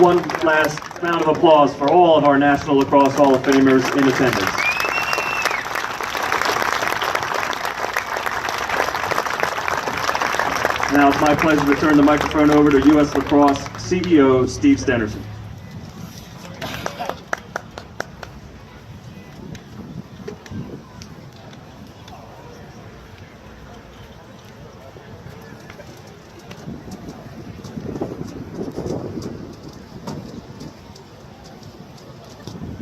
one last round of applause for all of our National Lacrosse Hall of Famers in attendance. Now it's my pleasure to turn the microphone over to US Lacrosse CEO Steve Stenerson.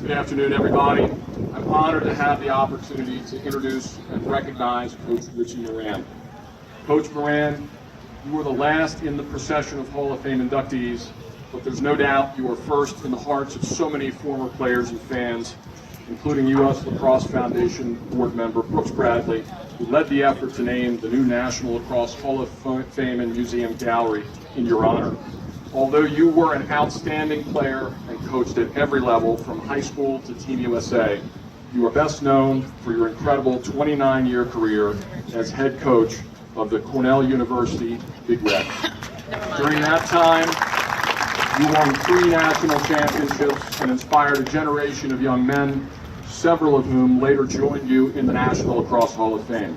Good afternoon, everybody. I'm honored to have the opportunity to introduce and recognize Coach Richie Moran. Coach Moran, you were the last in the procession of Hall of Fame inductees, but there's no doubt you are first in the hearts of so many former players and fans, including US Lacrosse Foundation board member Brooks Bradley, who led the effort to name the new National Lacrosse Hall of Fame and Museum Gallery in your honor. Although you were an outstanding player and coached at every level from high school to Team USA, you are best known for your incredible 29-year career as head coach of the Cornell University Big Red. During that time, you won 3 national championships and inspired a generation of young men, several of whom later joined you in the National Lacrosse Hall of Fame.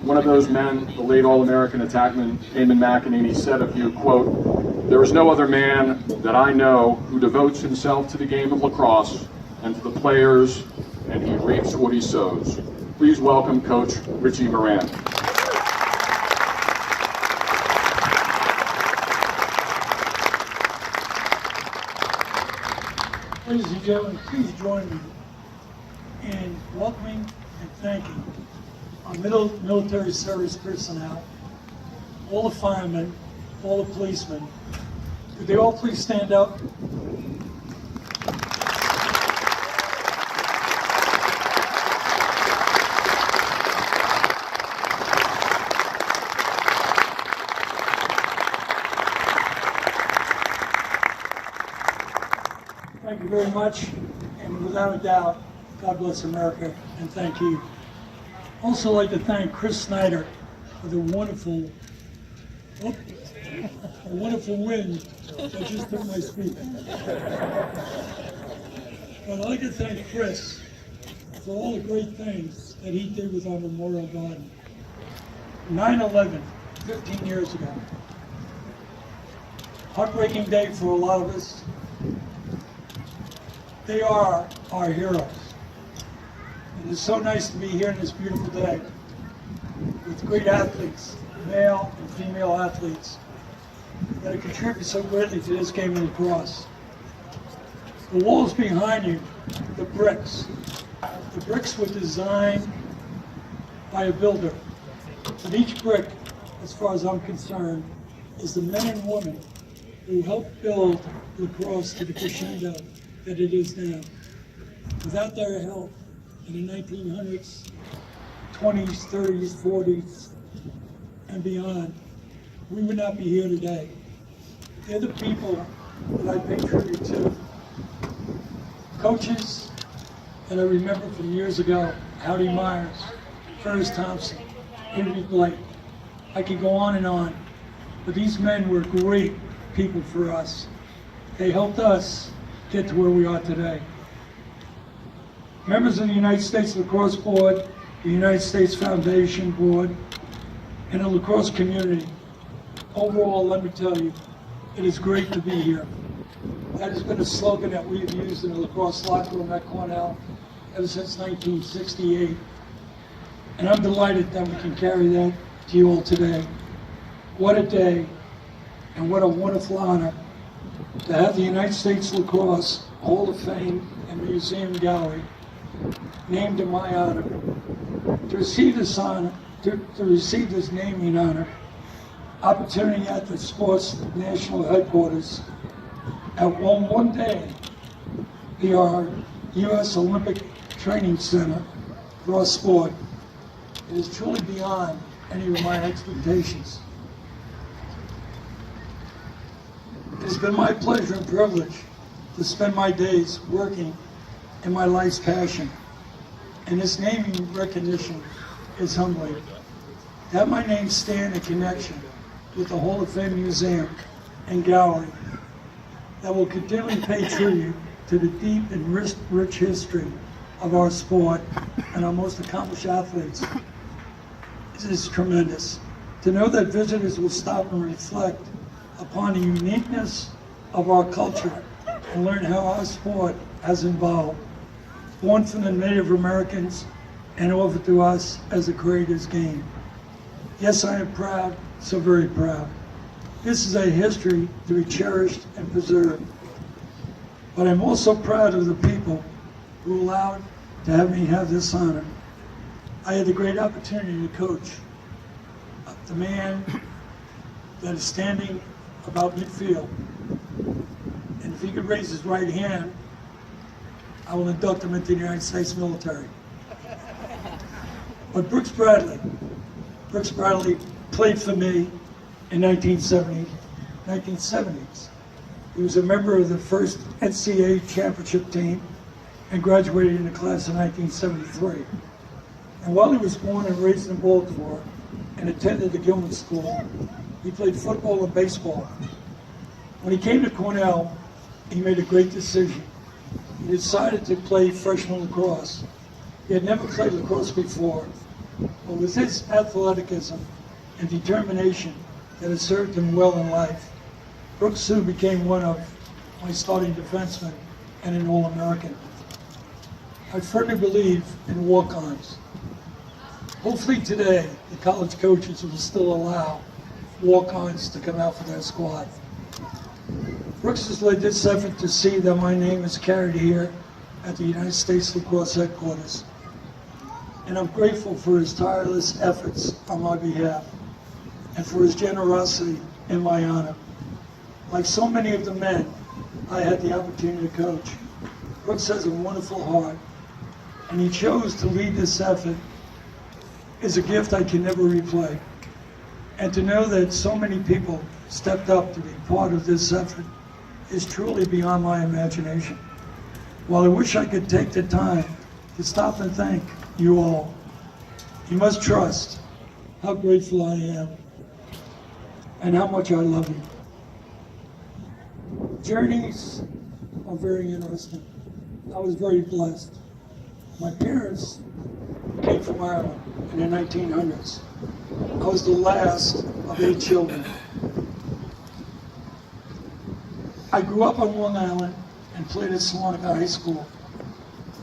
One of those men, the late All-American attackman Eamon McEnany, said of you, quote, "There is no other man that I know who devotes himself to the game of lacrosse and to the players, and he reaps what he sows." Please welcome Coach Richie Moran. Ladies and gentlemen, please join me in welcoming and thanking our military service personnel, all the firemen, all the policemen. Could they all please stand up? Thank you very much, and without a doubt, God bless America, and thank you. Also like to thank Chris Snyder for the wonderful wind that just took my speech. But I'd like to thank Chris for all the great things that he did with our Memorial Garden. 9/11, 15 years ago. Heartbreaking day for a lot of us. They are our heroes. And it's so nice to be here on this beautiful day with great athletes, male and female athletes, that have contributed so greatly to this game of lacrosse. The walls behind you, the bricks. The bricks were designed by a builder. And each brick, as far as I'm concerned, is the men and women who helped build lacrosse to the crescendo that it is now. Without their help in the 1900s, 20s, 30s, 40s, and beyond, we would not be here today. They're the people that I pay tribute to. Coaches that I remember from years ago, Howdy Myers, Ferris Thompson, Henry Blake. I could go on, but these men were great people for us. They helped us get to where we are today. Members of the United States Lacrosse Board, the United States Foundation Board, and the lacrosse community, overall, let me tell you, it is great to be here. That has been a slogan that we've used in the lacrosse locker room at Cornell ever since 1968. And I'm delighted that we can carry that to you all today. What a day, and what a wonderful honor to have the United States Lacrosse Hall of Fame and Museum Gallery named in my honor. To receive this honor, to receive this naming honor, opportunity at the sports national headquarters at one day be our US Olympic Training Center for our sport. It is truly beyond any of my expectations. It's been my pleasure and privilege to spend my days working in my life's passion. And this naming recognition is humbling. To have my name stand in connection with the Hall of Fame Museum and Gallery that will continually pay tribute to the deep and rich history of our sport and our most accomplished athletes. This is tremendous. To know that visitors will stop and reflect upon the uniqueness of our culture and learn how our sport has evolved, born from the Native Americans and offered to us as a creator's game. Yes, I am proud, so very proud. This is a history to be cherished and preserved. But I'm also proud of the people who allowed to have me have this honor. I had the great opportunity to coach the man that is standing about midfield. And if he could raise his right hand, I will induct him into the United States military. But Brooks Bradley played for me in 1970s. He was a member of the first NCAA championship team and graduated in the class of 1973. And while he was born and raised in Baltimore and attended the Gilman School, he played football and baseball. When he came to Cornell, he made a great decision. He decided to play freshman lacrosse. He had never played lacrosse before, but with his athleticism and determination that has served him well in life, Brooks soon became one of my starting defensemen and an All-American. I firmly believe in walk-ons. Hopefully today, the college coaches will still allow walk-ons to come out for their squad. Brooks has led this effort to see that my name is carried here at the United States Lacrosse headquarters. And I'm grateful for his tireless efforts on my behalf and for his generosity in my honor. Like so many of the men I had the opportunity to coach, Brooks has a wonderful heart, and he chose to lead this effort is a gift I can never repay. And to know that so many people stepped up to be part of this effort is truly beyond my imagination. While I wish I could take the time to stop and thank you all, you must trust how grateful I am and how much I love you. Journeys are very interesting. I was very blessed. My parents came from Ireland in the 1900s. I was the last of 8 children. I grew up on Long Island and played at Salonica High School.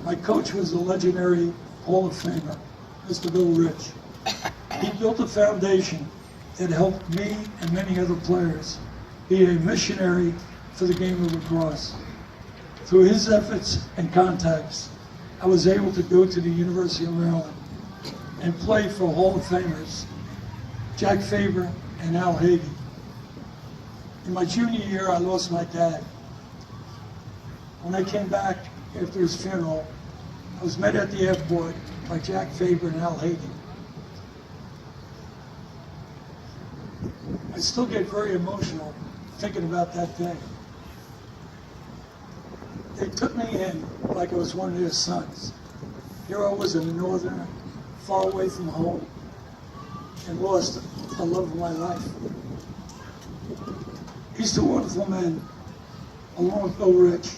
My coach was the legendary Hall of Famer, Mr. Bill Rich. He built a foundation that helped me and many other players be a missionary for the game of lacrosse. Through his efforts and contacts, I was able to go to the University of Maryland and play for Hall of Famers Jack Faber and Al Hagee. In my junior year, I lost my dad. When I came back after his funeral, I was met at the airport by Jack Faber and Al Hagee. I still get very emotional thinking about that day. They took me in like I was one of their sons. Here I was, a northerner, far away from home, and lost the love of my life. These two wonderful men, along with Bill Rich,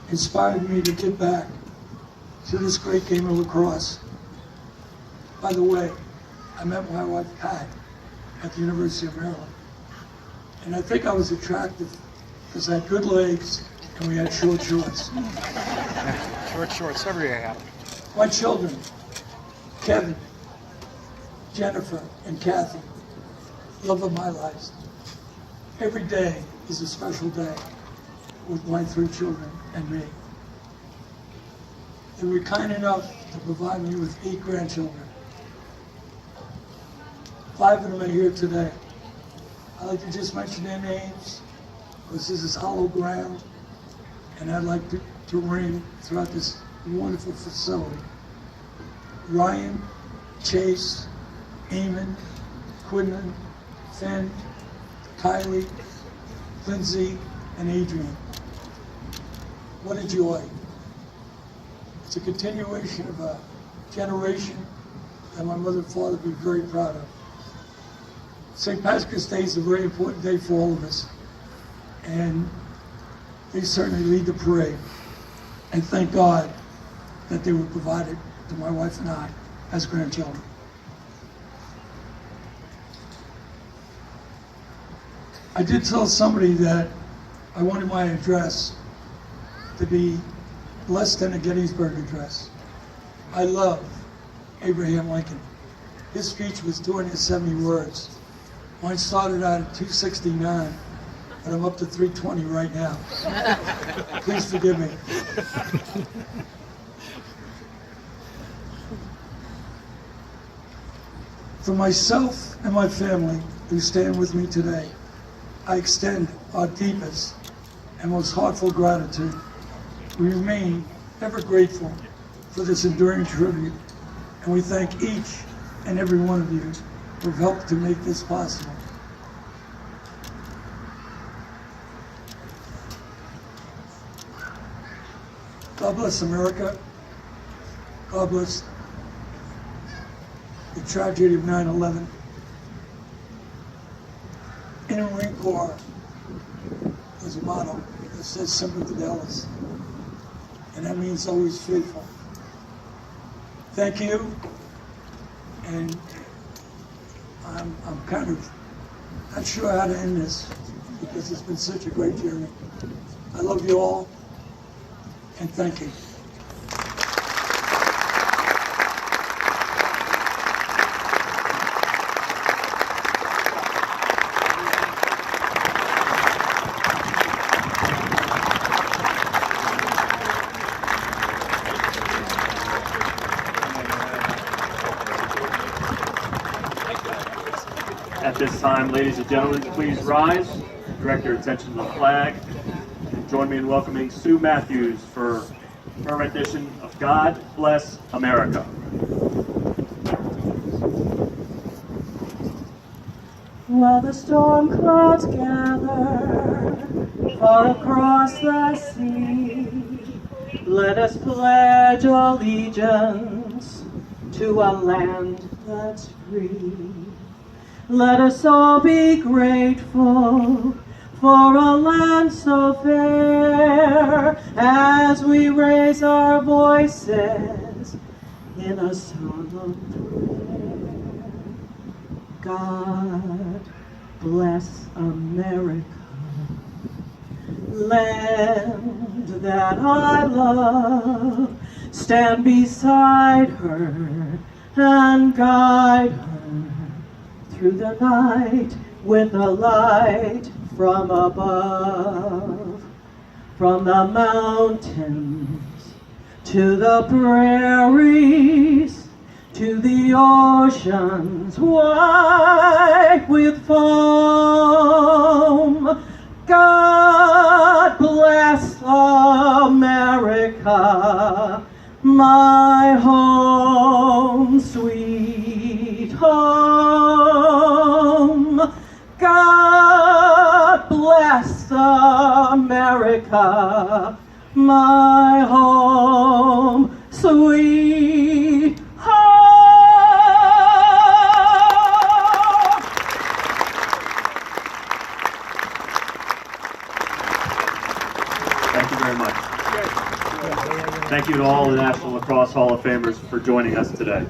inspired me to get back to this great game of lacrosse. By the way, I met my wife, Pat, at the University of Maryland. And I think I was attractive because I had good legs and we had short shorts. Short shorts, everywhere have. My children, Kevin, Jennifer, and Kathy, love of my life. Every day is a special day with my 3 children and me. They were kind enough to provide me with 8 grandchildren. 5 of them are here today. I'd like to just mention their names because this is hollow ground, and I'd like to ring throughout this wonderful facility. Ryan, Chase, Eamon, Quinlan, Finn, Kylie, Lindsay, and Adrian. What a joy. It's a continuation of a generation that my mother and father would be very proud of. St. Patrick's Day is a very important day for all of us. And they certainly lead the parade. And thank God that they were provided to my wife and I as grandchildren. I did tell somebody that I wanted my address to be less than a Gettysburg Address. I love Abraham Lincoln. His speech was 270 words. Mine started out at 269, and I'm up to 320 right now. Please forgive me. For myself and my family who stand with me today, I extend our deepest and most heartfelt gratitude. We remain ever grateful for this enduring tribute, and we thank each and every one of you who have helped to make this possible. God bless America. God bless the tragedy of 9/11. In the Marine Corps, there's a motto that says Semper Fidelis, and that means always faithful. Thank you, and I'm kind of not sure how to end this because it's been such a great journey. I love you all, and thank you. At this time, ladies and gentlemen, please rise, direct your attention to the flag, and join me in welcoming Sue Matthews for her rendition of God Bless America. While the storm clouds gather far across the sea, let us pledge allegiance to a land that's free. Let us all be grateful for a land so fair as we raise our voices in a song of prayer. God bless America, land that I love. Stand beside her and guide her through the night with a light from above. From the mountains to the prairies, to the oceans white with foam. God bless America, my home, sweet home. God bless America, my home, sweet home. Thank you very much. Thank you to all the National Lacrosse Hall of Famers for joining us today.